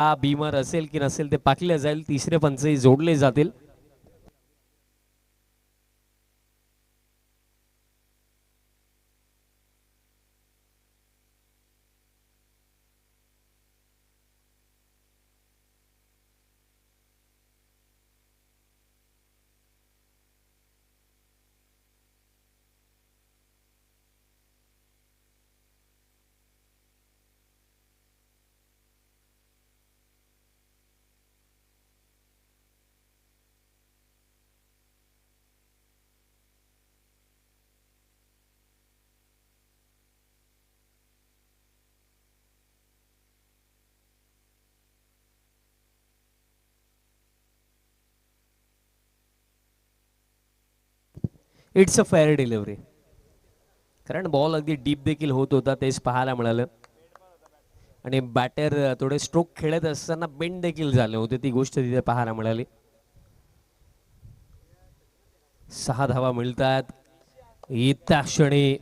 हा बीमर असेल की नसेल ते पाकले जाईल. तिसरे पंचही जोडले जातील. It's a fair delivery. कारण बॉल अगदी डीप देखील होत होता तेच पाहायला मिळालं. आणि बॅटर थोडे स्ट्रोक खेळत असताना बेंड देखील झाले होते, ती गोष्ट तिथे पाहायला मिळाली. 6 धावा मिळतात. येत्या क्षणी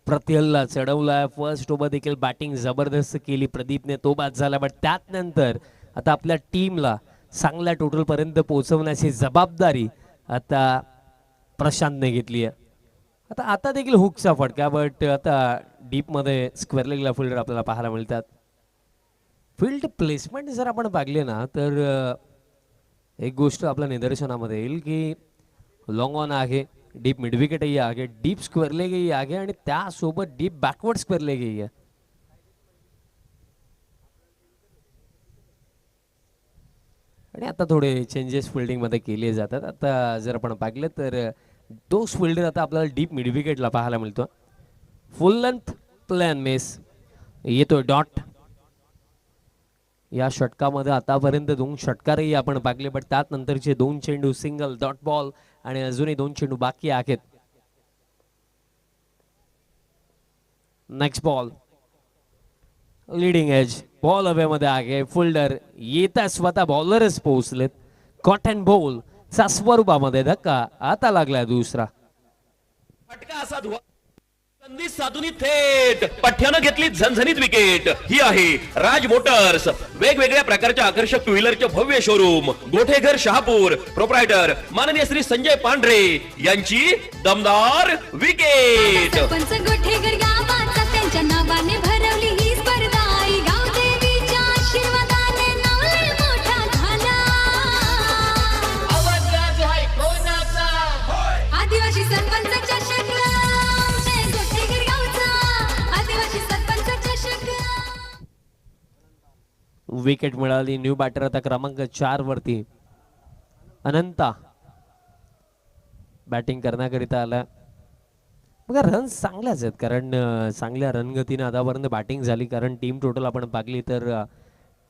प्रत्यलला चढवलाय. फर्स्ट ओव्हर देखील बॅटिंग जबरदस्त केली प्रदीपने, तो बाद झाला. बट त्यानंतर आता आपल्या टीमला चांगल्या टोटल पर्यंत पोहोचवण्याची जबाबदारी आता प्रशांतने घेतली आहे. आता देखील हुकचा फटका, बट आता डीप मध्ये स्क्वेअर लेगला फिल्डर आपल्याला पाहायला मिळतात. फील्ड प्लेसमेंट जर आपण पाहिले ना तर एक गोष्ट आपल्या निदर्शनामध्ये येईल की लॉंग ऑन आहे, डीप मिड विकेटही आहे, डीप स्क्वेअर लेगही आहे आणि त्यासोबत डीप बॅकवर्ड स्क्वेअर लेगही आहे. आणि आता थोडे चेंजेस फिल्डिंग मध्ये केले जातात. आता जर आपण पाहिलं तर तोच फिल्डर आता आपल्याला डीप मिड विकेटला पाहायला मिळतो. फुल लेंथ प्लॅन मिस येतोय डॉट. या षटकामध्ये आतापर्यंत 2 षटकारही आपण पाहिले, बट त्यानंतरचे 2 चेंडू सिंगल डॉट बॉल आणि अजूनही 2 चेंडू बाकी आहेत. Next ball leading edge ball हवे मध्ये आहे. फिल्डर येता स्वतः बॉलरच पोहोचलेत. कॉटन बॉल चा स्वरूपामध्ये धक्का आता लागला दुसरा. फटका असा संधी साधून थेट पठ्यानं घेतली झणझणीत विकेट. ही आहे राज मोटर्स, वेगवेगळ्या प्रकारच्या आकर्षक टू व्हीलरचे भव्य शोरूम, गोठेघर शहापूर. प्रोप्रायटर माननीय श्री संजय पांढरे यांची दमदार विकेट. गोठेघर गावाचा त्यांच्या नावाने भरवली ही स्पर्धा. गावदेवीच्या आशीर्वादाने नवले मोठा झाला. आवाज गाज आहे कोणाचा? आदिवासी सरपंच चषक, गोठेघर गावचा आदिवासी सरपंच चषक. विकेट मिळाली. न्यू बॅटर आता क्रमांक 4 वरती अनंता बॅटिंग करण्याकरिता आला. बघा रन्स चांगल्याच आहेत, कारण चांगल्या रणगतीने आतापर्यंत बॅटिंग झाली. कारण टीम टोटल आपण पाहिली तर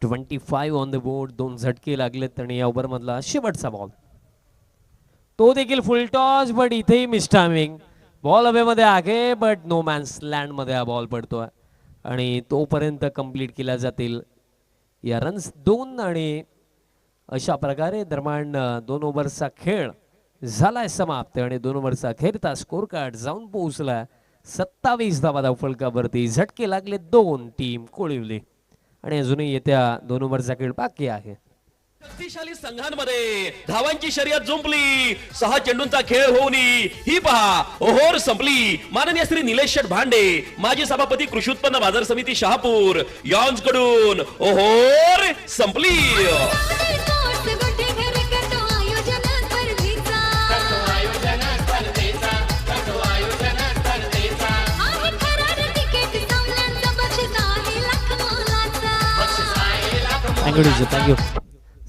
25 ऑन द बोर्ड, 2 झटके लागलेत. आणि या ओव्हर मधला शेवटचा बॉल तो देखील फुल टॉस, बट इथेही मिसटायमिंग. बॉल हवे मध्ये आहे, बट नो मॅन्स लँड मध्ये हा बॉल पडतोय आणि तोपर्यंत कंप्लीट केल्या जातील या रन्स 2. आणि अशा प्रकारे दरम्यान 2 ओव्हरचा खेळ झालाय समाप्त आणि 2 ओव्हरचा अखेरचा स्कोर कार्ड जाऊन पोहोचला 27 धावा धावफलकावरती. झटके लागले 2, टीम कोळिवली आणि अजूनही येत्या 2 ओव्हरचा खेळ बाकी आहे. शक्तिशाली संघांमध्ये धावांची शर्यत जुंपली. 6 चेंडूंचा खेळ होऊन ही पहा ओहोर संपली. माननीय श्री निलेश शेठ भांडे, माजी सभापती कृषी उत्पन्न बाजार समिती शहापूर यांच्याकडून ओहोर संपली. थँक्यू.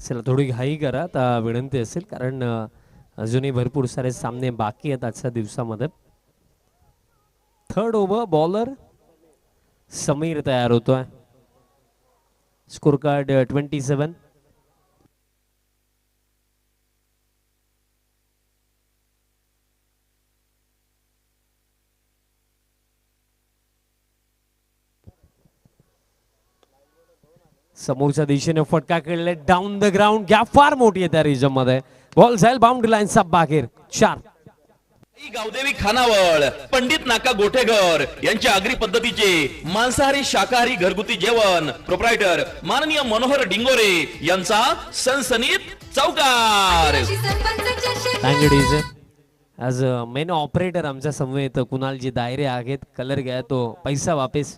चला थोडी घाई करा आता, विनंती असेल, कारण अजूनही भरपूर सारे सामने बाकी आहेत आजच्या दिवसामध्ये. थर्ड ओव्हर बॉलर समीर तयार होतोय. Score card 27. समोरच्या दिशेने फटका खेळले डाऊन द ग्राउंड. गॅप फार मोठी आहे त्या रिजन मध्ये. बॉल जाईल बाउंड्री लाईनचा बाहेर. 4. आई गावदेवी खानावळ, पंडित नाका गोठेघर यांच्या आगरी पद्धतीचे मांसाहारी शाकाहारी घरगुती जेवण प्रोप्रायटर माननीय मनोहर डिंगोरे यांचा सनसनीत चौकार. आदिवासी सरपंच चषक thank you DJ. As main operator आमच्या समवेत कुणालजी दायरे आहेत. कलर घ्या तो पैसा वापिस.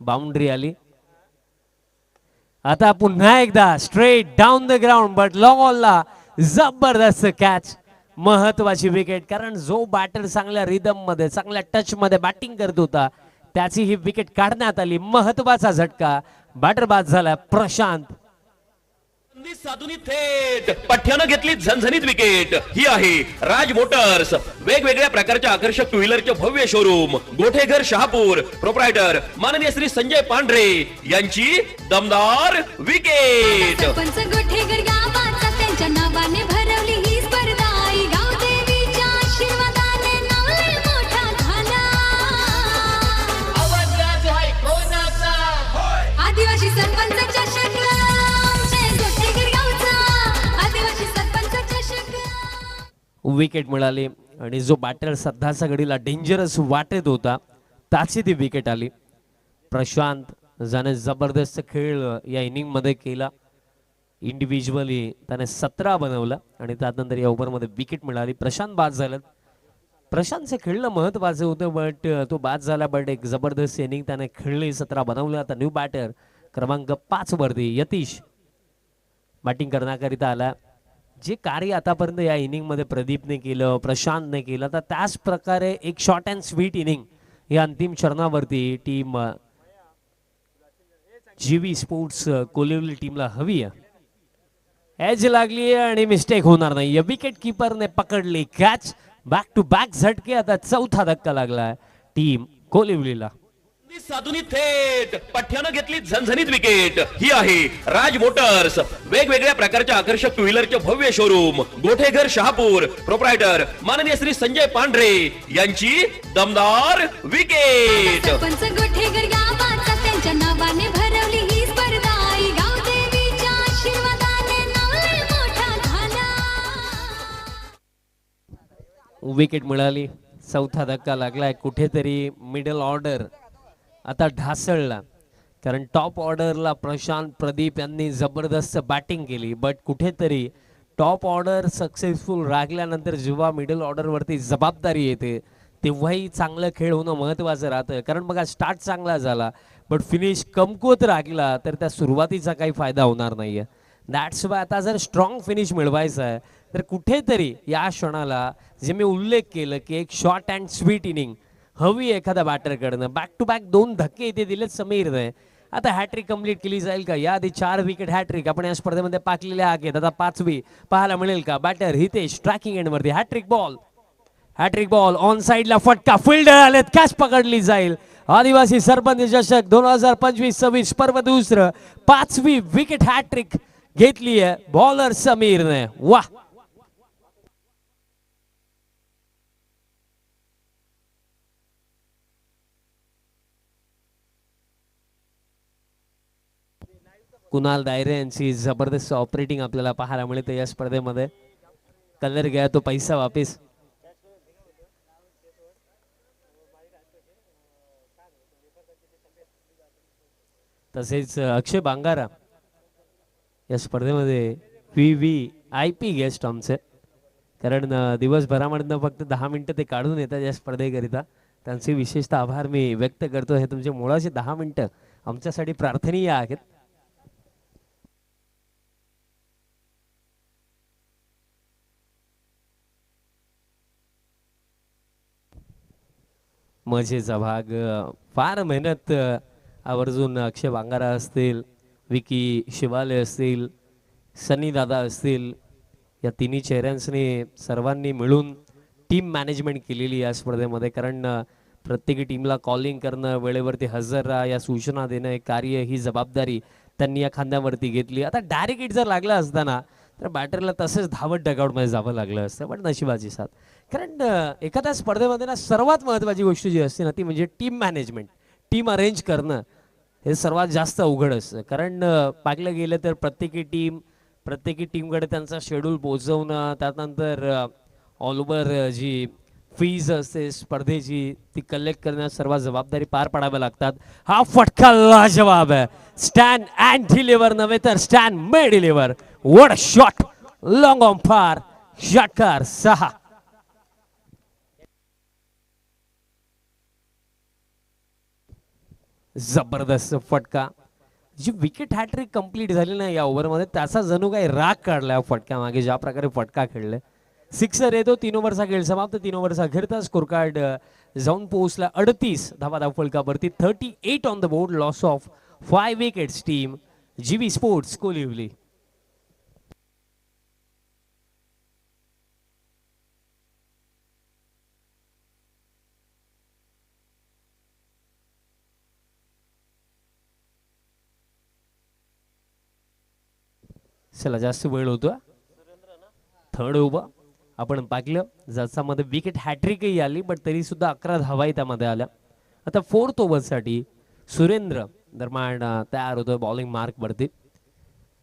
बाउंड्री आली. आता पुन्हा एकदा straight down the ground but long ऑलला जबरदस्त कॅच. महत्वाची विकेट, कारण जो बॅटर चांगल्या रिदम मध्ये चांगल्या टच मध्ये बॅटिंग करत होता त्याची ही विकेट काढण्यात आली. महत्वाचा झटका. बॅटर बाद झाला प्रशांत. संधी साधूनी थेट पठ्यानं घेतली झणझणीत विकेट. ही आहे राज मोटर्स, वेगवेगळ्या प्रकारच्या आकर्षक टू व्हीलरचे भव्य शोरूम गोठेघर शहापूर प्रोप्रायटर माननीय श्री संजय पांढरे यांची दमदार विकेट. सरपंच गोठेकर गावाचा त्यांच्या नावाने भरवली ही स्पर्धा. आई गावदेवीच्या आशीर्वादाने नाव लय मोठा झाला. आवाज राज आहे कोणाचा? आदिवासी सरपंच चषक आमचे गोठेकर गावचा. आदिवासी सरपंच चषक. विकेट मिळाली आणि जो बॅटर सध्याच्या घडीला डेंजरस वाटत होता त्याची ती विकेट आली. प्रशांत ज्याने जबरदस्त खेळ या इनिंग मध्ये केला. इंडिव्हिज्युअली त्याने 17 बनवलं आणि त्यानंतर या ओव्हरमध्ये विकेट मिळाली. प्रशांत बाद झाला. प्रशांतचं खेळणं महत्वाचं होतं बट तो बाद झाला. बट एक जबरदस्त इनिंग त्याने खेळली. 17 बनवलं. आता न्यू बॅटर क्रमांक 5 वरती यतीश बॅटिंग करण्याकरिता आला. जे कार्य आतापर्यंत या इनिंग मध्ये प्रदीपने केलं, प्रशांतने केलं, तर त्याच प्रकारे एक शॉर्ट अँड स्वीट इनिंग या अंतिम चरणावरती टीम जीवी स्पोर्ट्स कोलिवली टीमला हवी आहे. एज लागली आणि मिस्टेक होणार नाही. विकेट किपरने पकडली कॅच. बॅक टू बॅक झटके. आता चौथा धक्का लागला टीम कोलिवलीला. संधी साधूनी थेट पठ्यानं घेतली झणझणीत विकेट. ही आहे राज मोटर्स, वेगवेगळ्या प्रकारच्या आकर्षक टू व्हीलरचे भव्य शोरूम गोठेघर शहापूर प्रोप्रायटर माननीय श्री संजय पांढरे यांची दमदार विकेट. सरपंच गोठेकर गावाचा त्यांच्या नावाने भरवली ही स्पर्धा. आई गावदेवीच्या आशीर्वादाने नाव लय मोठा झाला. विकेट मिळाली. चौथा धक्का लागलाय. कुठेतरी मिडल ऑर्डर आता ढासळला, कारण टॉप ऑर्डरला प्रशांत प्रदीप यांनी जबरदस्त बॅटिंग केली. बट कुठेतरी टॉप ऑर्डर सक्सेसफुल राखल्यानंतर जेव्हा मिडल ऑर्डरवरती जबाबदारी येते तेव्हाही चांगलं खेळ होणं महत्त्वाचं राहतं. कारण बघा स्टार्ट चांगला झाला बट फिनिश कमकुवत राखला तर त्या सुरुवातीचा काही फायदा होणार नाही आहे. दॅट्स वाय आता जर स्ट्रॉंग फिनिश मिळवायचा आहे तर कुठेतरी या क्षणाला जे मी उल्लेख केलं की एक शॉर्ट अँड स्वीट इनिंग हवी एखादा बॅटरकडनं. बॅक टू बॅक 2 धक्के इथे दिलेत समीरने. आता हॅट्रिक कंप्लीट केली जाईल का? याआधी 4 विकेट हॅट्रिक आपण या स्पर्धेमध्ये पाकलेल्या आहेत. आता 5वी पाहायला मिळेल का? बॅटर हितेश ट्रॅकिंग एंडवरती. हॅट्रिक बॉल ऑन साइडला फटका. फिल्डर आलेत. कॅच पकडली जाईल. आदिवासी सरपंच चषक 2025-26 पर्व दुसरं 5वी विकेट हॅट्रिक घेतली आहे बॉलर समीरने. वा. कुणाल दायरे यांची जबरदस्त ऑपरेटिंग आपल्याला पाहायला मिळते या स्पर्धेमध्ये. कलर गया तो पैसा वापिस. तसेच अक्षय बांगारा या स्पर्धेमध्ये VVIP गेस्ट आमचे, कारण दिवसभरामधनं फक्त 10 मिनिटं ते काढून येतात या स्पर्धेकरिता. त्यांचे विशेषतः आभार मी व्यक्त करतो. हे तुमचे मुळाचे 10 मिनिटं आमच्यासाठी प्रार्थनीय आहेत. मजेचा भाग. फार मेहनत आवर्जून अक्षय बांगारा असतील, विकी शिवाले असतील, सनी दादा असतील, या तिन्ही चेहऱ्यांनी सर्वांनी मिळून टीम मॅनेजमेंट केलेली या स्पर्धेमध्ये. कारण प्रत्येकी टीमला कॉलिंग करणं, वेळेवरती हजर राहा, या सूचना देणं, हे कार्य, ही जबाबदारी त्यांनी या खांद्यावरती घेतली. आता डायरेक्ट हिट जर लागला असताना तर बॅटरला तसंच धावत डगआउटमध्ये जावं लागलं असतं. पण नशिबाची साथ. कारण एखाद्या स्पर्धेमध्ये ना सर्वात महत्त्वाची गोष्ट जी असते ना ती म्हणजे टीम मॅनेजमेंट, टीम अरेंज करणं. हे सर्वात जास्त अवघड असतं. कारण पाहिलं गेलं तर प्रत्येकी टीमकडे त्यांचा शेड्यूल पोहोचवणं, त्यानंतर ऑल ओव्हर जी फीज असते स्पर्धेची ती कलेक्ट करण्यास सर्व जबाबदारी पार पाडाव्या लागतात. हा फटका लाजवाब आहे. स्टँड अँड डिलिव्हर नव्हे तर stand may deliver. What a shot, long on फार, षटकार 6. जबरदस्त फटका. जी विकेट हॅट्रिक कंप्लीट झाली ना या ओव्हरमध्ये त्याचा जणू काही राग काढला फटका मागे ज्या प्रकारे फटका खेळले. सिक्सर येतो. 3 ओव्हरचा खेळ समाप्त. 3 ओव्हरचा अखेरचा स्कोर कार्ड जाऊन पोहोचला 38 धावा फलकावरती. 38 on the board. Loss of 5 wickets team जीवी स्पोर्ट्स कोलिवली. चला जास्त वेळ होतो. थर्ड ओव्हर आपण पाहिलं ज्याच्यामध्ये विकेट हॅट्रिकही आली बट तरी सुद्धा 11 धावाही त्यामध्ये आल्या. आता फोर्थ ओव्हरसाठी सुरेंद्र दरम्यान तयार होतोय बॉलिंग मार्क वरती.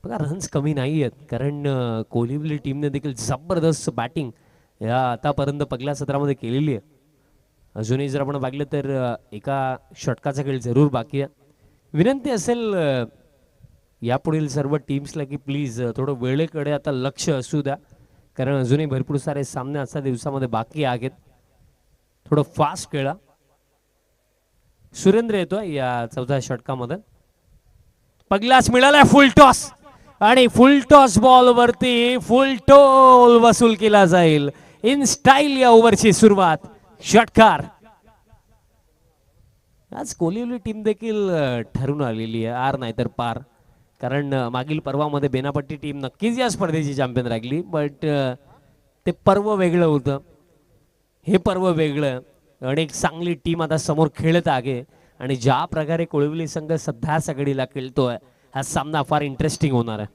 बघा रन्स कमी नाही आहेत कारण कोलिवली टीमने देखील जबरदस्त बॅटिंग या आतापर्यंत पहिल्या सत्रामध्ये केलेली आहे. अजूनही जर आपण पाहिलं तर एका षटकाचा खेळ जरूर बाकी आहे. विनंती असेल यापुढील सर्व टीम्सला की प्लीज थोडं वेळेकडे आता लक्ष असू द्या कारण अजूनही भरपूर सारे सामने आजच्या दिवसामध्ये बाकी आहेत. थोडं फास्ट खेळा. सुरेंद्र येतोय या चौथ्या षटकामध्ये. पहिलाच मिळाला फुल टॉस आणि फुल टॉस बॉल वरती फुल टोल वसूल केला जाईल. इन स्टाईल या ओव्हरची सुरुवात. षटकार. आज कोलिवली टीम देखील ठरून आलेली आहे आर नाही तर पार कारण मागील पर्वामध्ये बेनापट्टी टीम नक्कीच या स्पर्धेची चॅम्पियन राहिली बट ते पर्व वेगळं होतं. हे पर्व वेगळं आणि एक चांगली टीम आता समोर खेळत आहे आणि ज्या प्रकारे कोळिवली संघ सध्या सगळीला खेळतोय हा सामना फार इंटरेस्टिंग होणार आहे.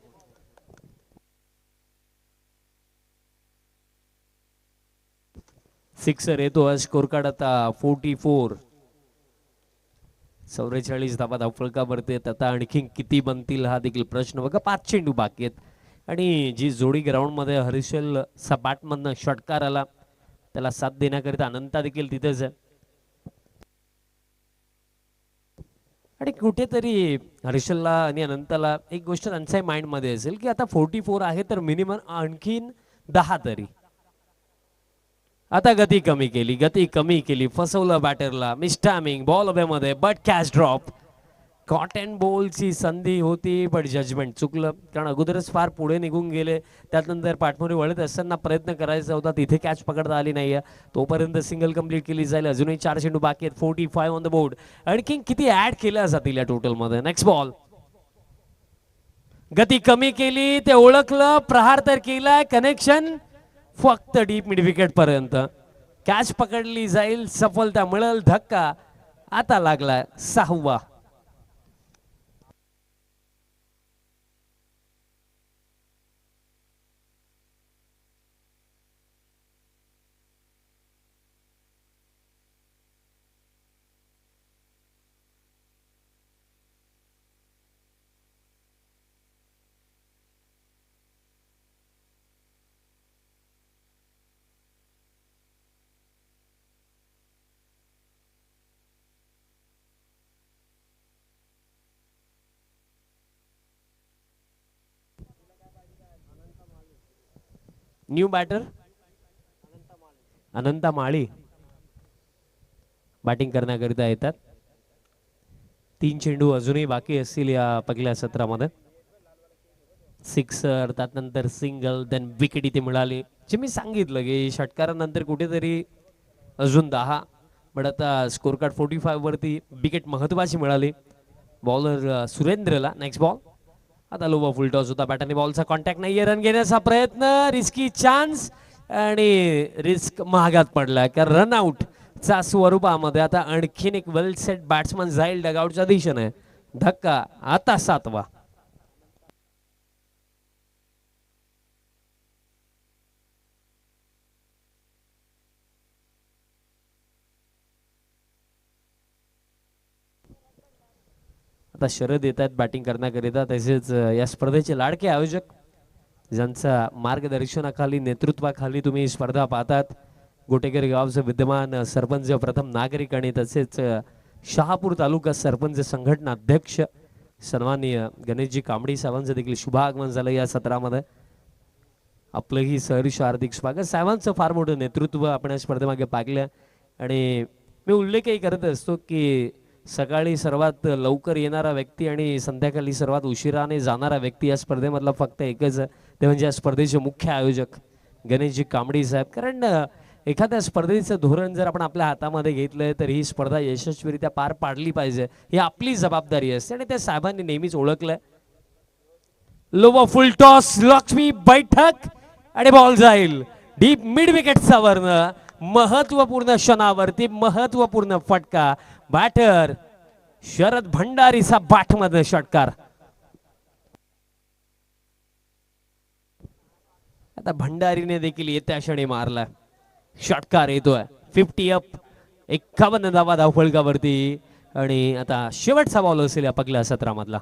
सिक्सर येतो. स्कोर कार्ड आता 44. 44 धावा धावफलकावरती आहेत. आता आणखी किती बनतील हा देखील प्रश्न. बघा 5 चेंडू बाकी आहेत आणि जी जोडी ग्राउंडमध्ये हर्षल सपाटमधनं षटकार आला त्याला साथ देण्याकरिता अनंता देखील तिथेच आहे आणि कुठेतरी हर्षलला आणि अनंताला एक गोष्ट त्यांच्या माइंडमध्ये असेल की आता 44 आहे तर मिनिमम आणखीन 10 तरी. आता गती कमी केली फसवलं बॅटरला. मिस्टॅमिंग बॉल मध्ये but catch drop. Caught and बॉलची संधी होती बट जजमेंट चुकलं कारण अगोदरच फार पुढे निघून गेले. त्यानंतर पाठमोरी वळत असताना प्रयत्न करायचा होता तिथे कॅच पकडता आली नाहीये. तोपर्यंत सिंगल कंप्लीट केली जाईल. अजूनही 4 चेंडू बाकी आहेत. 45 ऑन द बोर्ड. आणखी किती ऍड केल्या जातील या टोटल मध्ये. Next ball. गती कमी केली ते ओळखलं. प्रहार तर केलाय. कनेक्शन फक्त डीप मिड विकेट पर्यंत. कॅच पकडली जाईल. सफलता मिळेल. धक्का आता लागला 6वा. न्यू बॅटर अनंता माळी बॅटिंग करण्याकरिता येतात. 3 चेंडू अजूनही बाकी असतील या पहिल्या सत्रामध्ये. सिक्सर त्यानंतर सिंगल देन विकेट इथे मिळाली. जे मी सांगितलं की षटकारानंतर कुठेतरी अजून 10 बट आता स्कोर कार्ड 45 वरती विकेट महत्वाची मिळाली बॉलर सुरेंद्रला. Next ball. आता लोवा फुल टॉस होता. बॅटरने बॉलचा कॉन्टॅक्ट नाहीये. रन घेण्याचा प्रयत्न. रिस्की चान्स आणि रिस्क महागात पडला कारण रनआउट चा स्वरूपामध्ये. आता आणखीन एक वेल सेट बॅट्समन जाईल डगआउटच्या दिशेने. धक्का आता 7वा. आता शरद येत आहेत बॅटिंग करण्याकरिता. तसेच या स्पर्धेचे लाडके आयोजक ज्यांचा मार्गदर्शनाखाली नेतृत्वाखाली तुम्ही ही स्पर्धा पाहतात. गोटेकर गावचे विद्यमान सरपंच प्रथम नागरिक आणि तसेच शहापूर तालुका सरपंच संघटना अध्यक्ष सन्माननीय गणेशजी कांबडी साहेबांचं देखील शुभ आगमन झालं या सत्रामध्ये. आपलंही सहर्ष हार्दिक स्वागत. साहेबांचं फार मोठं नेतृत्व आपण या स्पर्धेमागे पाहिलं आणि मी उल्लेखही करत असतो की सकाळी सर्वात लवकर येणारा व्यक्ती आणि संध्याकाळी सर्वात उशिराने जाणारा व्यक्ती या स्पर्धेमधला फक्त एकच, ते म्हणजे या स्पर्धेचे मुख्य आयोजक गणेशजी कांबडी साहेब. कारण एखाद्या स्पर्धेचं धोरण जर आपण आपल्या हातामध्ये घेतलंय तर ही स्पर्धा यशस्वीरित्या पार पाडली पाहिजे, ही आपली जबाबदारी असते आणि त्या साहेबांनी नेहमीच ओळखलंय. लोवा फुल टॉस, लक्ष्मी बैठक आणि बॉल जाईल डीप मिड विकेटचा वर्ण. महत्वपूर्ण क्षणावरती महत्वपूर्ण फटका. बॅटर शरद भंडारीचा बॅटमध्ये षटकार. आता भंडारीने देखील येत्या क्षणी मारला षटकार येतोय. 50 अप, 51 धावा धावफलकावरती आणि आता शेवटचा बॉल असेल या पहिल्या सत्रामधला.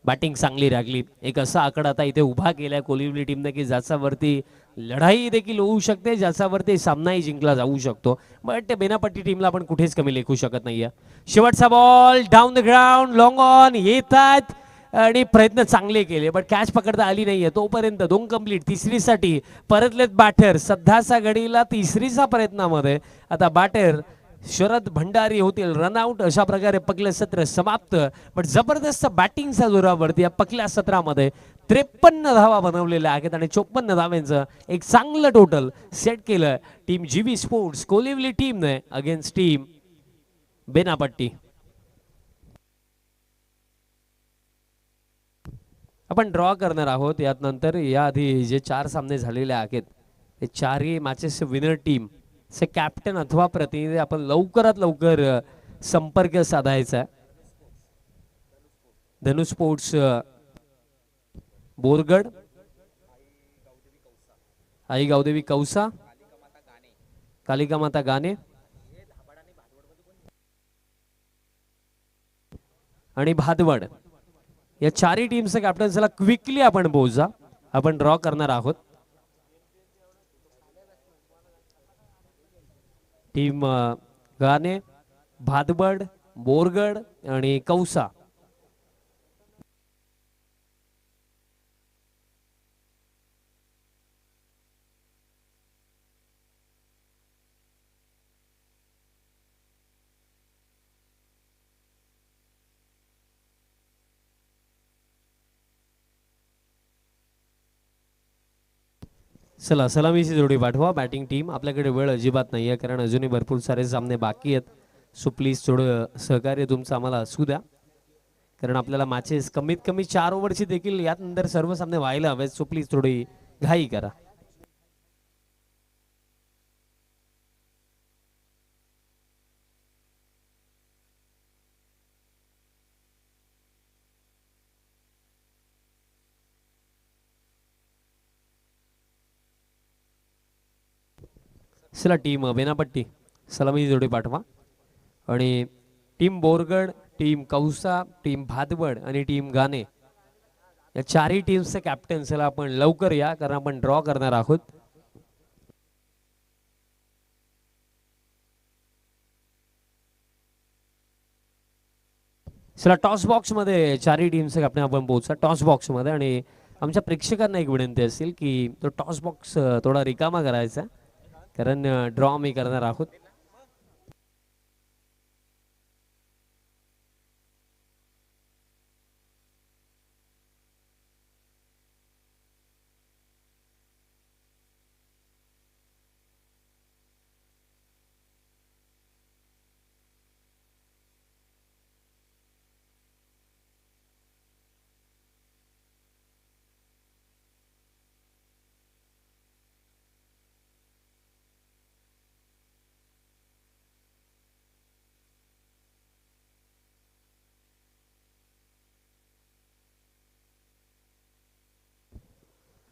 बॅटिंग चांगली लागली. एक असा आकडा आता इथे उभा केलाय कोलिवली टीमने की ज्याच्यावरती लढाई देखील होऊ शकते, ज्याच्यावरती सामनाही जिंकला जाऊ शकतो. बट बेनापट्टी टीमला आपण कुठेच कमी लेखू शकत नाहीये. शेवटचा ball down the ground, long on येतात आणि प्रयत्न चांगले केले बट कॅच पकडता आली नाहीये. तोपर्यंत 2 कंप्लीट. तिसरीसाठी परतलेत बॅटर. सध्याच्या घडीला तिसरीचा प्रयत्नामध्ये आता बॅटर शरद भंडारी होतील रनआउट. अशा प्रकारे पहिलं सत्र समाप्त. पण जबरदस्त बॅटिंगच्या जोरावरती या पहिल्या सत्रामध्ये 53 धावा बनवलेल्या आहेत आणि 54 धाव्यांचं एक चांगलं टोटल सेट केलं टीम जीबी स्पोर्ट्स कोलिवली टीमने अगेन्स्ट टीम बेनापट्टी. आपण ड्रॉ करणार आहोत यात नंतर. याआधी जे 4 सामने झालेले आहेत ते 4ही मॅचेस विनर टीम चे कॅप्टन अथवा प्रतिनिधी आपण लवकरात लवकर संपर्क साधायचा. धनु स्पोर्ट्स बोरगड, आई गावदेवी कौसा, कालिका माता गाणे आणि भादवड या 4ही टीमचे कॅप्टन. चला क्विकली आपण बोजा, आपण ड्रॉ करणार आहोत. टीम गाणे, भादबड, बोरगड आणि कौसा. चला सलामीची जोडी पाठवा बॅटिंग टीम. आपल्याकडे वेळ अजिबात नाही आहे कारण अजूनही भरपूर सारे सामने बाकी आहेत. सो प्लीज थोडं सहकार्य तुमचं आम्हाला असू द्या कारण आपल्याला मॅचेस कमीत कमी 4 ओव्हरची देखील यात नंतर सर्व सामने व्हायला हवेत. सो प्लीज थोडी घाई करा. चला टीम बेनापट्टी सलामी जोडी पाठवा आणि team Borgad, team Kausa, team Bhadwad आणि टीम गाणे या 4ही टीम्सचे कॅप्टन चला आपण लवकर या कारण आपण ड्रॉ करणार आहोत. चला टॉस बॉक्स मध्ये 4ही टीमचे कॅप्टन आपण पोहोचा टॉस बॉक्स मध्ये आणि आमच्या प्रेक्षकांना एक विनंती असेल की तो टॉस बॉक्स थोडा रिकामा करायचा कारण ड्रॉ मी करणार आहोत.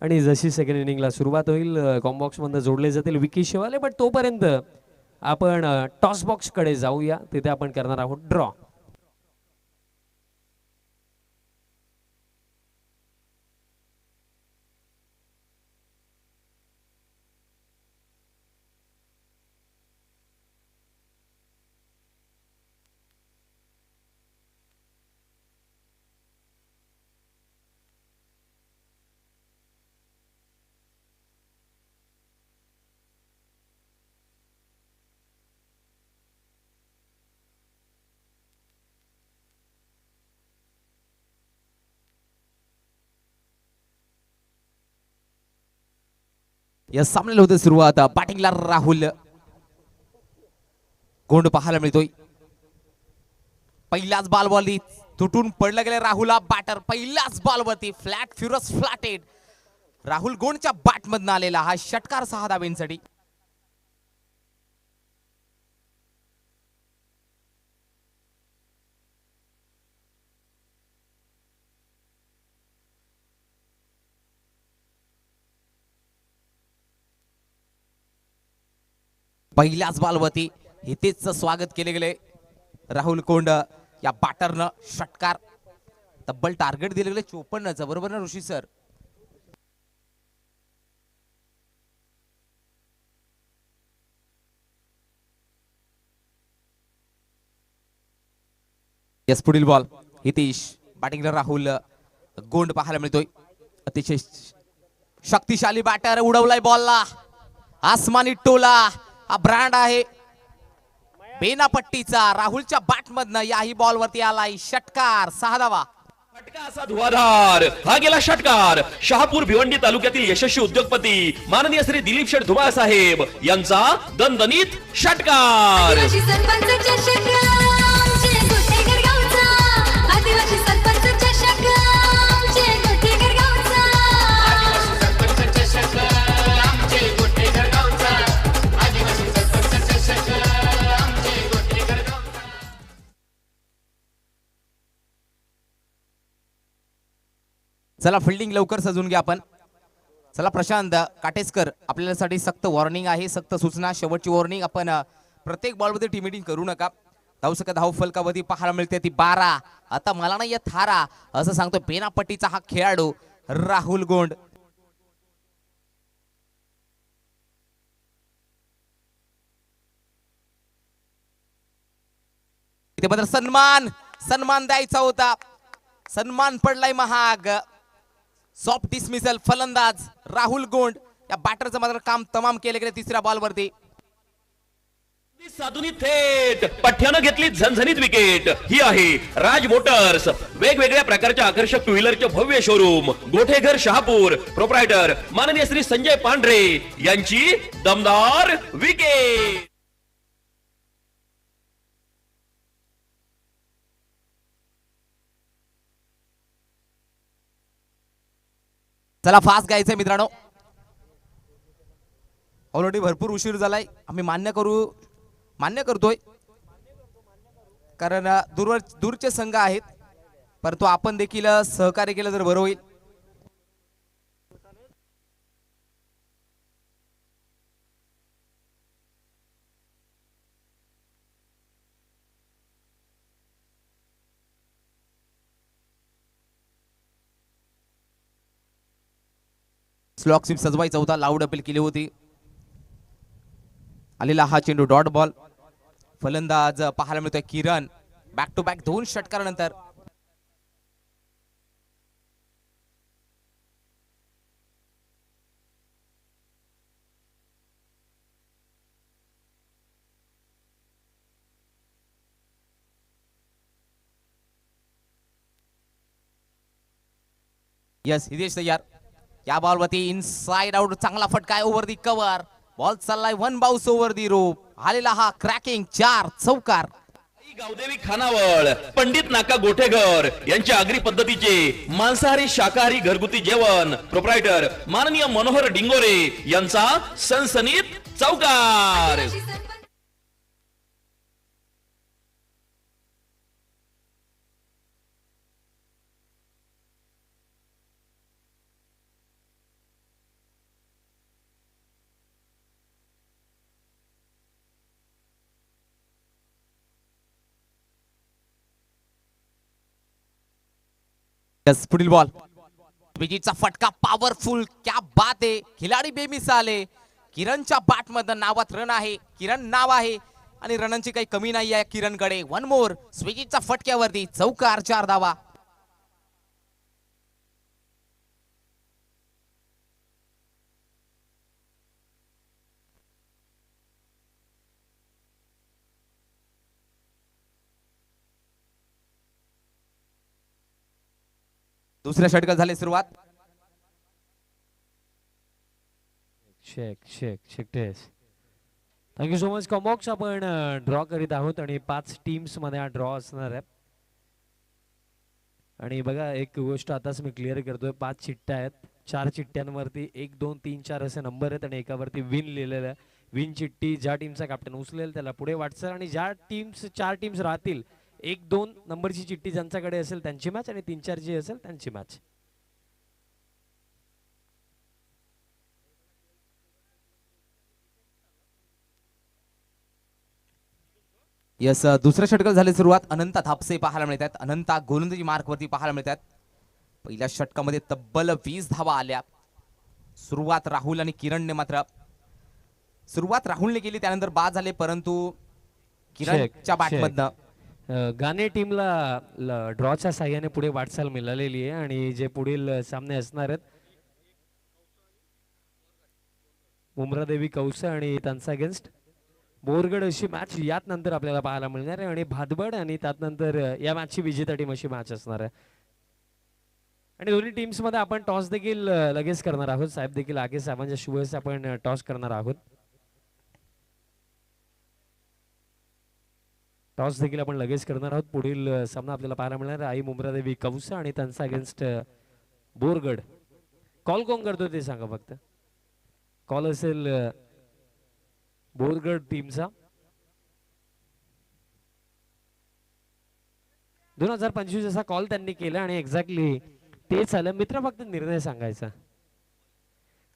आणि जशी सेकंड इनिंगला सुरुवात होईल कॉम्बॉक्स मध्ये जोडले जातील विकी शेवाले बट तोपर्यंत आपण टॉस बॉक्स कडे जाऊया. तिथे आपण करणार आहोत ड्रॉ. या सामन्याला होते सुरुवात. बॅटिंगला राहुल गोंड पाहायला मिळतोय. पहिल्याच बॉलवरती तुटून पडलं गेलं राहुलला बॅटर. पहिल्याच बॉलवरती फ्लॅट फ्युरस फ्लॅटेड राहुल गोंडच्या बॅटमधनं आलेला हा षटकार 6 धावेंसाठी. पहिल्याच बॉलवरती हितेशचं स्वागत केले गेले. राहुल कोंड या बॅटरनं षटकार. तब्बल टार्गेट दिले गेले 54चं. बरोबर ना ऋषी सर? यस, पुढील बॉल हितेश. बॅटिंगला राहुल गोंड पाहायला मिळतोय. अतिशय शक्तिशाली बॅटर. उडवलाय बॉलला. आसमानी टोला हा ब्रँड आहे बेनापट्टीचा. राहुलच्या बॅटमधनं याही बॉलवरती आलाय षटकार. 6 धावा. फटका असा धुवाधार. हा गेला षटकार. शहापूर भिवंडी तालुक्यातील यशस्वी उद्योगपती माननीय श्री दिलीप शेठ धुमाळ साहेब यांचा दणदणीत षटकार. आदिवासी सरपंच चषक आमचे गोठेकर गावचा. आदिवासी सरपंच चषक आमचे गोठेकर गावचा. सरपंच चषक आमचे गोठेकर गावचा. आदिवासी सरपंच चषक आमचे गोठेकर गावचा. चला फिल्डिंग लवकर सजून घ्या आपण. चला प्रशांत काटेसकर, आपल्यासाठी सक्त वॉर्निंग आहे, सक्त सूचना. शेवटची वॉर्निंग. आपण प्रत्येक बॉलमध्ये टीम मीटिंग करू नका. धावसका धाव फलकावरती पाहायला मिळते ती 12. आता मला नाही येत थारा असं सांगतो बेनापट्टीचा हा खेळाडू राहुल गोंड. इथे मात्र सन्मान द्यायचा होता. सन्मान पडलाय महाग. Soft dismissal. फलंदाज राहुल गोंड या बॅटरचं मात्र काम तमाम केले गेले तिसऱ्या बॉलवरती. साधुनी थेट पठ्यानं घेतली झणझणीत विकेट. ही आहे राज मोटर्स. वेगवेगळ्या प्रकारच्या आकर्षक टू व्हीलरचे भव्य शोरूम. गोठेघर शहापूर. प्रोप्रायटर माननीय श्री संजय पांढरे यांची दमदार विकेट. चला फास्ट गायचंय मित्रांनो. ऑलरेडी भरपूर उशीर झालाय. आम्ही मान्य करतोय कारण दूरचे संघ आहेत, परंतु आपण देखील सहकार्य केलं तर बरं होईल. स्लॉक स्वीप सजवायचा होता. लाऊड अपील केली होती. आलेला हा चेंडू डॉट बॉल. फलंदाज पाहायला मिळतोय किरण. बॅक टू बॅक 2 षटकारानंतर यस हितेश तयार. या बॉलवरती इनसाइड आउट. चांगला फटका आहे. ओव्हर दी कव्हर. बॉल चाललाय 1 बाउन्स ओव्हर दी रोप. आलेला हा क्रॅकिंग 4 चौकार. गावदेवी खानावळ पंडित नाका गोठेघर यांच्या आगरी पद्धतीचे मांसाहारी शाकाहारी घरगुती जेवण. प्रोप्रायटर माननीय मनोहर डिंगोरे यांचा सनसनीत चौकार. आदिवासी सरपंच यस, पुढील बॉल. विजीचा फटका पॉवरफुल. क्या बात आहे. खिलाडी बेमिसाल आहे. किरणच्या बॅट मध्ये नावात रन आहे. किरण नाव आहे आणि रनांची काही कमी नाही आहे किरणकडे. 1 मोर. स्विजीच्या फटक्यावरती चौकार 4 धावा. दुसऱ्या षटकात झाली सुरुवात. शेक टेस्ट. थँक्यू सो मच कॉम्बॉक्स. आपण ड्रॉ करीत आहोत आणि 5 टीम्स मध्ये हा ड्रॉ असणार आहे. आणि बघा एक गोष्ट आताच मी क्लिअर करतोय, 5 चिठ्ठ्या आहेत. 4 चिठ्ठ्यांवरती 1 2 3 4 असे नंबर आहेत आणि एकावरती विन लिहिलेलं आहे. विन चिठ्ठी ज्या टीमचा कॅप्टन उचलेल त्याला पुढे वाटचाल, आणि ज्या टीम्स 4 टीम्स राहतील 1 2 नंबरची चिठ्ठी ज्यांच्याकडे असेल त्यांची मॅच, आणि 3 4 जी असेल त्यांची मॅच. यस, दुसऱ्या षटकात झाली सुरुवात. अनंता थापसे पाहायला मिळतात. अनंता गोलंदाजी मार्कवरती पाहायला मिळतात. पहिल्या षटकामध्ये तब्बल 20 धावा आल्या. सुरुवात राहुल आणि किरणने मात्र सुरुवात राहुलने केली, त्यानंतर बाद झाले, परंतु किरणच्या बॅटमधनं गाणे टीमला ड्रॉच्या साह्याने पुढे वाटचाल मिळालेली आहे. आणि जे पुढील सामने असणार आहेत, मुंब्रादेवी कौसा आणि त्यांचा अगेन्स्ट बोरगड अशी मॅच यात नंतर आपल्याला पाहायला मिळणार आहे. आणि भातबड आणि त्यात नंतर या मॅचची विजेता टीम अशी मॅच असणार आहे. आणि दोन्ही टीम्स मध्ये आपण टॉस देखील लगेच करणार आहोत. साहेब देखील आगे साहेबांच्या शुभेच्छा आपण टॉस करणार आहोत. टॉस देखील आपण लगेच करणार आहोत. पुढील सामना आपल्याला पाहायला मिळणार आहे आई मुंब्रादेवी कौसा आणि त्यांचा अगेन्स्ट बोरगड. कॉल कोण करतो ते सांगा फक्त. कॉल असेल बोरगड टीमचा. 2025 असा कॉल त्यांनी केला आणि एक्झॅक्टली तेच आलं. मित्र फक्त निर्णय सांगायचा.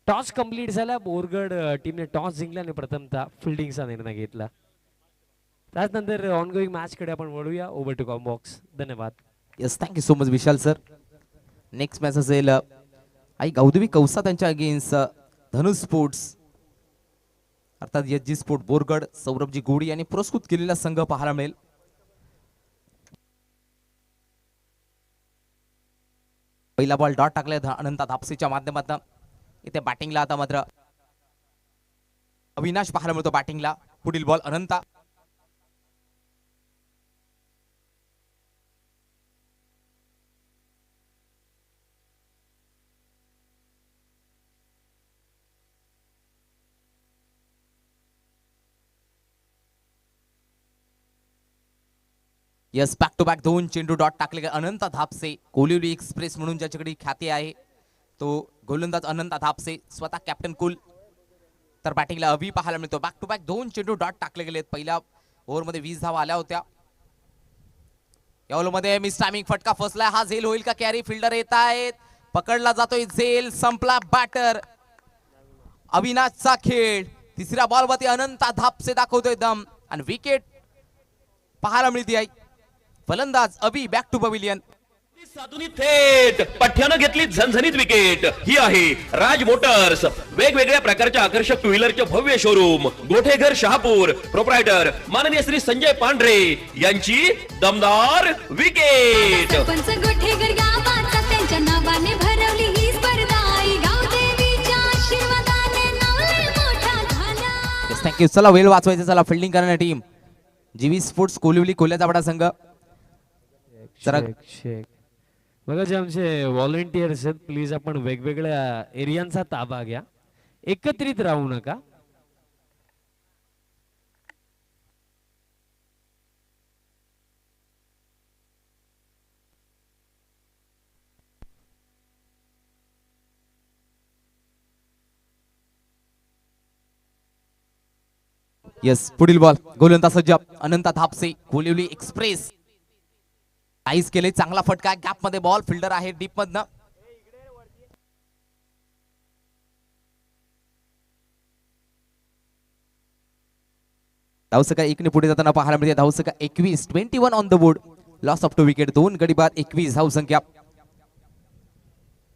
टॉस कंप्लीट झाला. बोरगड टीमने टॉस जिंकला आणि प्रथमतः फिल्डिंगचा निर्णय घेतला. त्यानंतर ऑनगोईंग मॅच कडे आपण वळूया. Over to combox. धन्यवाद. Yes, thank you so much Vishal sir. Next match असेल आई गौदवी कौसा त्यांच्या अगेन्स्ट धनुष स्पोर्ट्स अर्थात एच.जी. स्पोर्ट बोरगड. सौरभजी गोडी यांनी पुरस्कृत केलेला संघ पाहायला मिळेल. पहिला बॉल डॉट टाकलाय अनंता थापसेच्या माध्यमातून. इथे बॅटिंगला आता मात्र अविनाश पाहायला मिळतो बॅटिंगला. पुढील ball Ananta. Yes, back to back 2 चेंडू डॉट टाकले. अनंता थापसे कोलिवली एक्सप्रेस म्हणून ज्याच्याकडे ख्याती आहे तो गोलंदाज अनंता थापसे, स्वतः कॅप्टन कुल. तर बॅटिंगला अवी पाहायला मिळतो. बॅक टू बॅक 2 चेंडू डॉट टाकले गेलेत. पहिल्या ओव्हरमध्ये 20 धावा आल्या होत्या. या ओव्हरमध्ये मिस टायमिंग फटका फसलाय. हा झेल होईल का? कॅरी फिल्डर येत आहेत. पकडला जातोय झेल. संपला बॅटर. अविनाशचा खेळ. तिसऱ्या बॉलवरती अनंता थापसे दाखवतोय दम आणि विकेट पाहायला मिळते आहे. फलंदाज अभी बॅक टू पवेलियन. साधुनी थेट पठ्यानं घेतली झणझणीत विकेट. ही आहे राज मोटर्स. वेगवेगळ्या प्रकारच्या आकर्षक टू व्हीलरचे भव्य शोरूम. गोठेघर शहापूर. प्रोप्रायटर माननीय श्री संजय पांढरे यांची दमदार विकेट. सरपंच गोठेकर गावाचा त्यांच्या नावाने भरवली ही स्पर्धा. आई गावदेवीच्या आशीर्वादाने नाव लय मोठा झाला. थँक्यू. चला वेळ वाचवायचा. चला फिल्डिंग करणारी टीम जीवी स्पोर्ट्स कोलिवली कोल्हा जाबडा संघ. शेक बघा जे आमचे व्हॉलेंटियर्स आहेत, प्लीज आपण वेगवेगळ्या एरियांचा ताबा घ्या. एकत्रित राहू नका. यस, पुढील बॉल गोलंदाज सज्ज अनंता थापसे कोलिवली एक्सप्रेस. आईस केले. चांगला फटका. गॅप मध्ये बॉल. फिल्डर आहे डीप मधनं. धावसका 1 ने पुढे जाताना पाहायला मिळते. धावसका 21. 21 on the board. Loss of 2 wicket. 2 गडी बाद 21 धावसंख्या.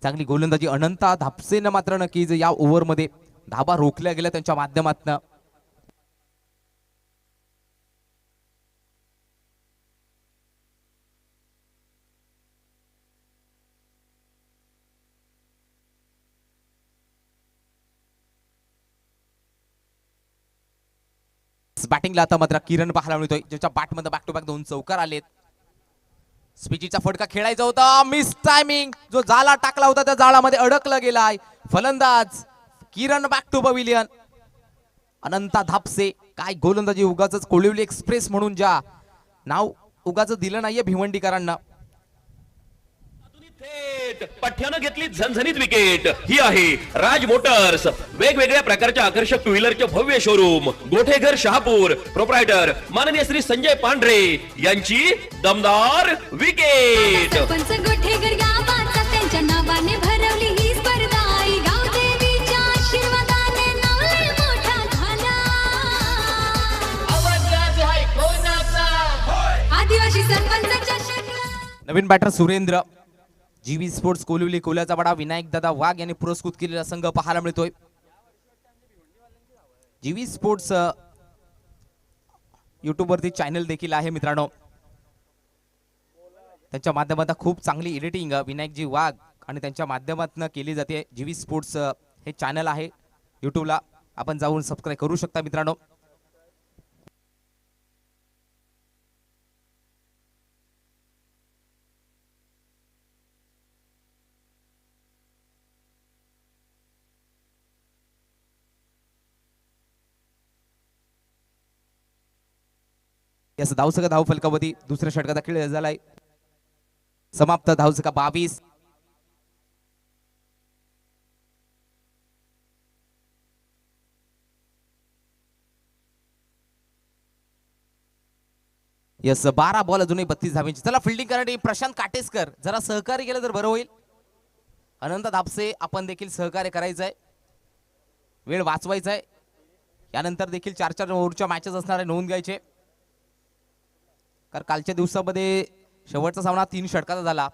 चांगली गोलंदाजी अनंता थापसेनं मात्र नक्कीच या ओव्हर मध्ये धाबा रोखल्या गेल्या त्यांच्या माध्यमातून. बॅटिंगला आता मात्र किरण पाहायला मिळतोय, ज्याच्या बॅटमध्ये बॅक टू बॅक 2 चौकार आलेत. स्पिचिचा फटका खेळायचा होता. Miss timing. जो जाला टाकला होता त्या जाळामध्ये अडकला गेलाय. फलंदाज किरण बॅक टू पविलियन. अनंता धापसे काय गोलंदाजी, उगाच कोळिवली एक्सप्रेस म्हणून ज्या नाव उगाच दिलं नाहीये भिवंडीकरांना. थेट पठ्यानं घेतली झणझणीत विकेट. ही आहे राज मोटर्स, वेगवेगळ्या प्रकारच्या आकर्षक टू व्हीलरचे भव्य शोरूम, गोठेघर शहापूर. प्रोप्रायटर माननीय श्री संजय पांढरे यांची दमदार विकेट. सरपंच गोठेकर गावाचा त्यांच्या नावाने भरवली ही स्पर्धा. आई गावदेवीच्या आशीर्वादाने नाव लय मोठा झाला. आवाज राज आहे कोणाचा? आदिवासी सरपंच चषक. नवीन बॅटर सुरेंद्र. जीवी स्पोर्ट्स कोलिवली कोल्याचा बडा विनायक दादा वाघ यांनी पुरस्कृत केलेला संघ पाहायला मिळतोय. जीवी स्पोर्ट्स युट्यूब वरती चॅनल देखील आहे मित्रांनो. त्यांच्या माध्यमातून खूप चांगली एडिटिंग विनायकजी वाघ आणि त्यांच्या माध्यमातून केली जाते. जीवी स्पोर्ट्स हे चॅनल आहे युट्यूबला, आपण जाऊन सबस्क्राईब करू शकता मित्रांनो. धावसका धाव फलकावधी दुसऱ्या षटकाचा खेळ झालाय. समाप्त. धावसका 22. यस 12 बॉल अजूनही 32 धावांची. चला फिल्डिंग करण्यासाठी प्रशांत काटेसकर जरा सहकार्य केलं तर बरं होईल. अनंत धापसे आपण देखील सहकार्य करायचं आहे, वेळ वाचवायचा आहे. यानंतर देखील 4-4 ओव्हरच्या मॅचेस असणार आहे, नोंद घ्यायचे. कारण कालच्या दिवसामध्ये शेवटचा सामना 3 षटकाचा झाला.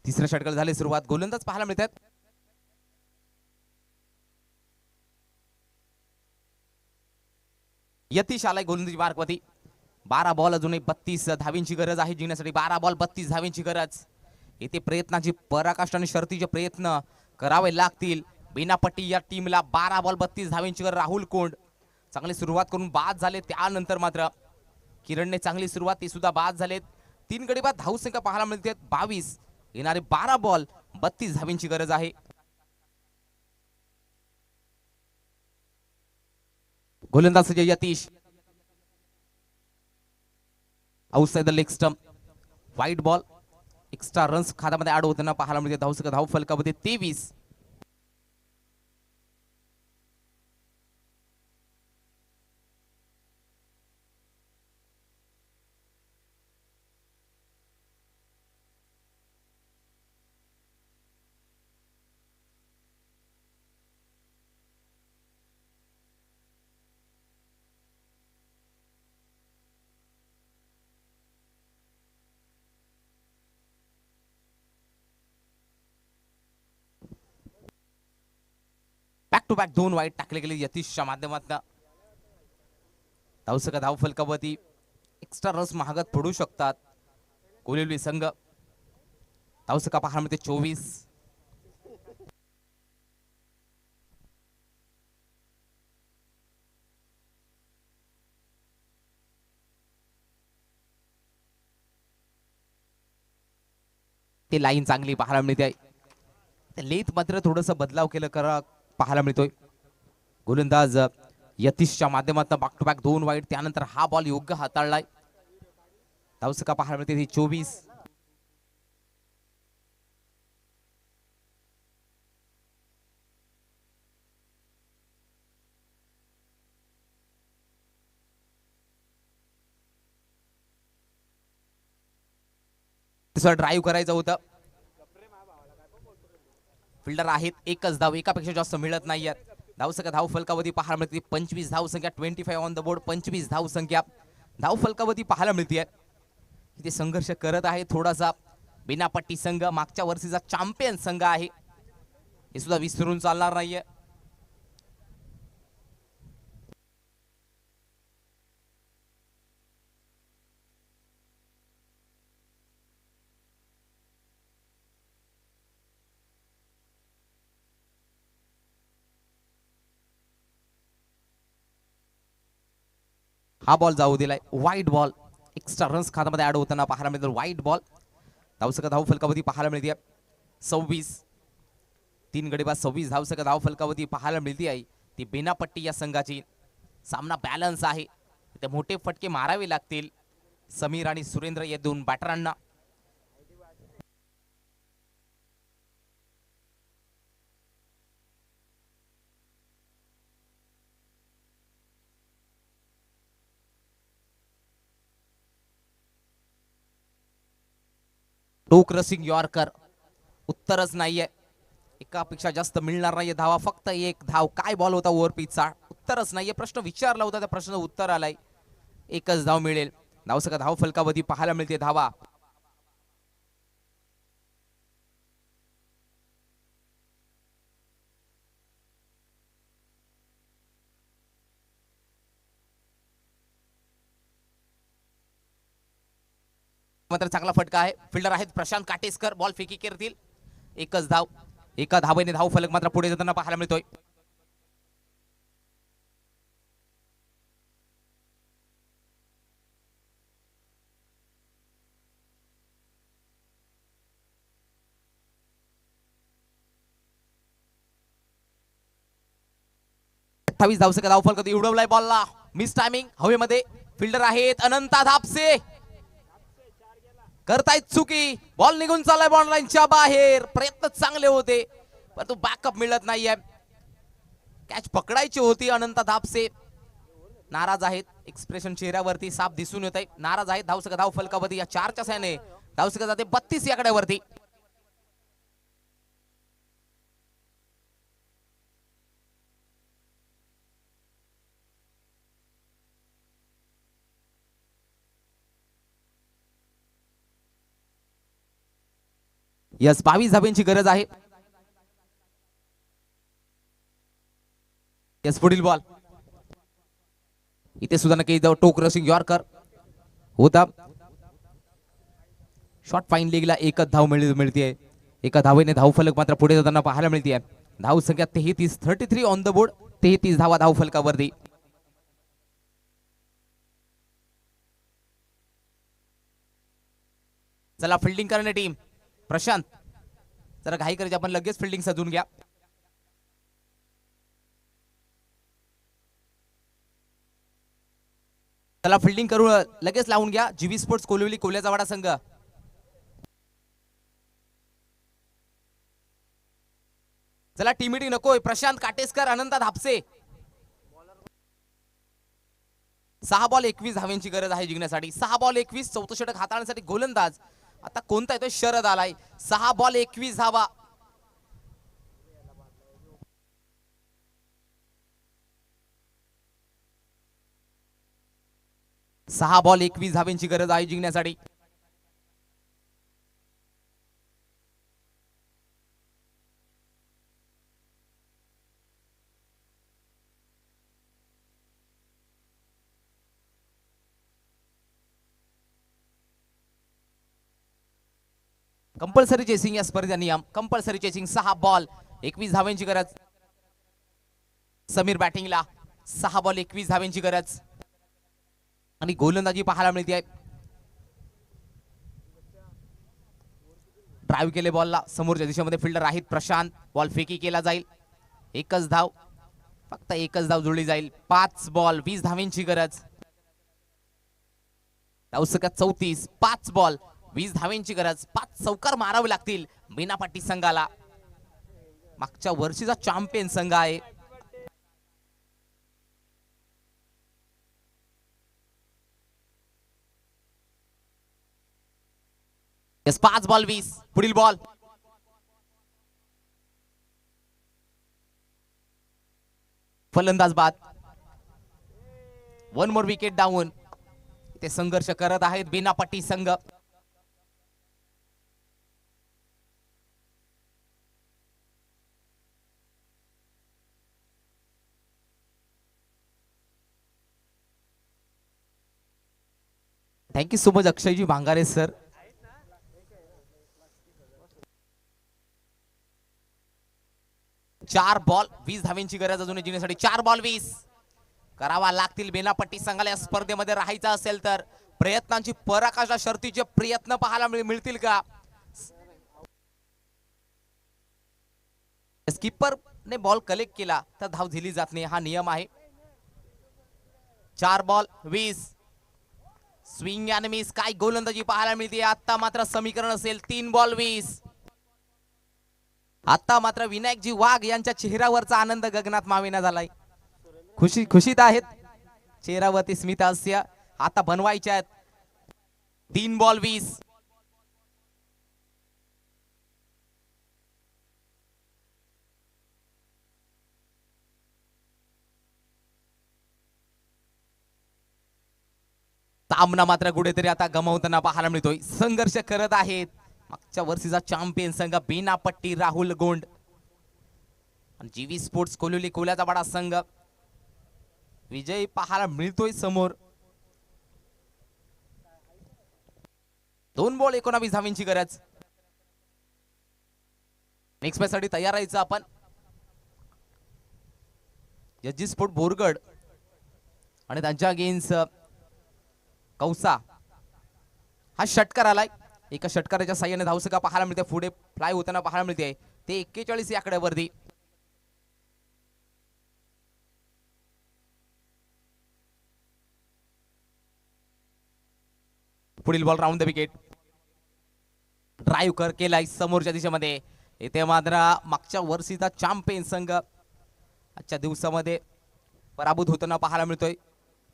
तिसऱ्या षटकाला झाली सुरुवात. गोलंदाज पाहायला मिळतात. यतीश आलाय गोलंदाजी मार्कवरती. 12 बॉल अजूनही 32 धावींची गरज आहे जिंकण्यासाठी. 12 बॉल 32 धावींची गरज. येथे प्रयत्नाची पराकाष्ठा आणि शर्तीचे प्रयत्न करावे लागतील. बिनापट्टी या टीमला 12 बॉल 32 धावींची गरज. राहुल कोंड चांगली सुरुवात करून बाद झाले. त्यानंतर मात्र किरणने चांगली सुरुवात, ती सुद्धा बाद झालेत. 3 गडी बाद धावसंख्या पाहायला मिळते 22. येणारे 12 बॉल 32 धावींची गरज आहे. गोलंदाज Yatish. Outside the leg stump. वाईट बॉल. एक्स्ट्रा रन्स खात्यामध्ये ऍड होताना पाहायला मिळते. धावसंख्या धाव फलकामध्ये 23. बॅक टू बॅक 2 वाईट टाकले गेले यतीशच्या माध्यमातून. धावसंख्या धाव फलकावरती एक्स्ट्रा रन्स महागात पडू शकतात कोलिवली संघ. धावसंख्या पाहायला मिळते 24. ते लाईन चांगली पाहायला मिळते. लेथ मात्र थोडस बदलाव केलं करा पाहायला मिळतोय. गोलंदाज यतीशच्या माध्यमातून बॅक टू बॅक 2 वाईट. त्यानंतर हा बॉल योग्य हाताळलाय. धावसंख्या पाहायला मिळते ती 24. ड्राईव्ह करायचं होतं. फिल्डर आहेत, एकच धाव, एकापेक्षा जास्त मिळत नाहीयेत. धावसंख्या धाव फलकावधी पाहायला मिळते 25 धावसंख्या. 25 ऑन द बोर्ड. 25 धावसंख्या धाव फलकावधी पाहायला मिळते. इथे संघर्ष करत आहे थोडासा बिनापट्टी संघ. मागच्या वर्षीचा चॅम्पियन संघ आहे, हे सुद्धा विसरून चालणार नाहीये. हा बॉल जाऊ दिलाय. वाईट बॉल. एक्स्ट्रा रन्स खात्यामध्ये ऍड होताना पाहायला मिळतो. वाईट बॉल, धावसंख्या धाव फलकावधी पाहायला मिळते 26. 3 गडी बाद 26 धावसंख्या धाव फलकावधी पाहायला मिळते आहे ती बेनापट्टी या संघाची. सामना बॅलन्स आहे, ते मोठे फटके मारावे लागतील समीर आणि सुरेंद्र या दोन बॅटरांना. टोक रसिंग यॉर्कर, उत्तरच नाहीये. एकापेक्षा जास्त मिळणार नाहीये धावा, फक्त एक धाव. काय बॉल होता ओव्हर पिचचा, उत्तरच नाहीये. प्रश्न विचारला होता, त्या प्रश्नाचं उत्तर आलंय. एकच धाव मिळेल. धावसंख्या धाव फलकावधी पाहायला मिळते धावा. मात्र चांगला फटका आहे. फिल्डर आहेत प्रशांत काटेसकर, बॉल फेकी करतील. एकच धाव, एका धावेने धाव फलक मात्र पुढे जाताना पाहायला मिळतोय. धावसंख्या धाव फलक उडवलाय बॉलला. मिस टायमिंग हवेमध्ये. फिल्डर आहेत अनंता धापसे, करतायत चुकी. बॉल निघून चाललाय बॉल लाईनच्या बाहेर. प्रयत्न चांगले होते परंतु बॅकअप मिळत नाहीये. कॅच पकडायची होती. अनंता धापसे नाराज आहेत, एक्सप्रेशन चेहऱ्यावरती साफ दिसून येत आहे. नाराज आहेत. धावसंख्या धाव फलकावधी या 4च्या साहाय्याने धावसंख्या जाते 32 या आकड्यावरती. यस 22 धाब्यांची गरज आहे. यस पुढील बॉल. इथे सुद्धा नक्की टोक रसिंग यॉर्कर होता. शॉर्ट फाईन लीगला एकच धाव मिळते. एका धावेने धाव फलक मात्र पुढे जाताना पाहायला मिळते. धाव संख्या 33 ऑन द बोर्ड. 33 धावा धाव फलकावरती. चला फिल्डिंग करणे टीम. प्रशांत जरा घाई करायची, आपण लगेच फिल्डिंग सजून घ्या. चला फिल्डिंग करू, लगेच लावून घ्या. जीवी स्पोर्ट्स कोलिवली कोल्याचावाडा संघ. चला टीम मीटिंग नकोय. प्रशांत काटेसकर, अनंता धापसे. 6 बॉल 21 धाव्यांची गरज आहे जिंकण्यासाठी. 6 बॉल 21 चौथं षटक हाताळण्यासाठी गोलंदाज आता कोणता येतोय, शरद आलाय. 6 बॉल 21 धावा. सहा बॉल 21 धाव्यांची गरज आहे जिंकण्यासाठी. कंपल्सरी चेसिंग या स्पर्धेचा नियम. Compulsory chasing. 6 बॉल 21 धाव्यांची गरज. समीर बॅटिंगला. 6 बॉल 21 धाव्यांची गरज आणि गोलंदाजी पाहायला मिळते. ड्राईव्ह केले बॉलला. समोरच्या दिशेमध्ये फिल्डर आहेत प्रशांत. बॉल फेकी केला जाईल. एकच धाव, फक्त एकच धाव जुळली जाईल. 5 बॉल 20 धाव्यांची गरज. धावसंख्या 34. 5 बॉल 20 धाव्यांची गरज. 5 चौकार मारावे लागतील बेनापट्टी संघाला. मागच्या वर्षीचा चॅम्पियन संघ आहे. Yes 5 ball 20. पुढील बॉल. फलंदाज बाद. 1 मोर विकेट डाऊन. ते संघर्ष करत आहेत बेनापट्टी संघ. Thank you so much Akshayji Bhangare sir. चार बॉल 20 धाव्यांची गरज अजून जिंकण्यासाठी. 4 बॉल 20 करावा लागतील बेनापट्टी संघाला या स्पर्धेमध्ये राहायचं असेल तर. प्रयत्नांची पराकाष्ठा, शर्तीचे प्रयत्न पाहायला मिळतील का? स्किपर ने बॉल कलेक्ट केला तर धाव दिली जात नाही, हा नियम आहे. 4 बॉल 20. स्विंग आणि मिस, काय गोलंदाजी पाहायला मिळते. आता मात्र समीकरण असेल 3 बॉल 20. आता मात्र विनायकजी वाघ यांच्या चेहऱ्यावरचा आनंद गगनात मावेना झालाय. खुशीत आहेत, चेहऱ्यावरती स्मित हास्य. आता बनवायचे आहेत 3 बॉल 20. सामना मात्र कुठेतरी आता गमावताना पाहायला मिळतोय. संघर्ष करत आहेत मागच्या वर्षीचा चॅम्पियन संघ बेनापट्टी राहुल गोंड आणि जीवी स्पोर्ट्स कोल्हुली कोल्याचा बडा संघ. विजय पाहायला मिळतोय समोर. 2 बॉल 19 धावांची गरज. नेक्स्ट मॅच साठी तयार राहायचं आपण. यजी स्पोर्ट बोरगड आणि त्यांच्या अगेन्स्ट कौसा. हा षटकार आलाय. एका षटकाराच्या साह्याने धावसका पाहायला मिळते, पुढे फ्लाय होताना पाहायला मिळते. ते 41 या आकड्यावरती. पुढील ball round the wicket. Drive कर केलाय समोरच्या दिशेमध्ये. इथे मात्र मागच्या वर्षीचा चॅम्पियन संघ आजच्या दिवसामध्ये पराभूत होताना पाहायला मिळतोय.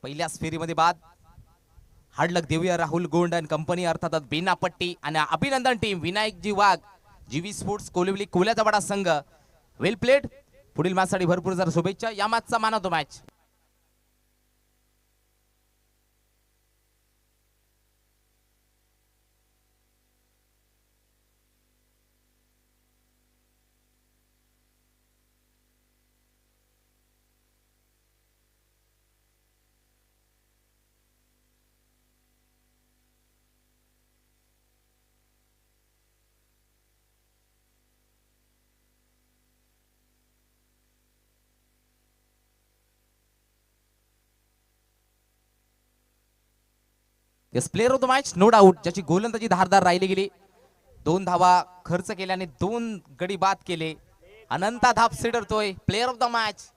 पहिल्याच फेरीमध्ये बाद. हार्ड लक देऊया राहुल गोंड अँड कंपनी, अर्थातच बेनापट्टी. आणि अभिनंदन टीम विनायकजी वाघ, जीवी स्पोर्ट्स कोलिवली कोल्याचा बडा संघ. वेल प्लेड. पुढील मॅच साठी भरपूर जरा शुभेच्छा. या मॅचचा man of the match. Yes, player of the match no doubt, ज्याची गोलंदाजी धारदार राहिली गेली. 2 धावा खर्च केल्याने 2 गडी बाद केले. अनंता धाप सिडरतोय. Player of the match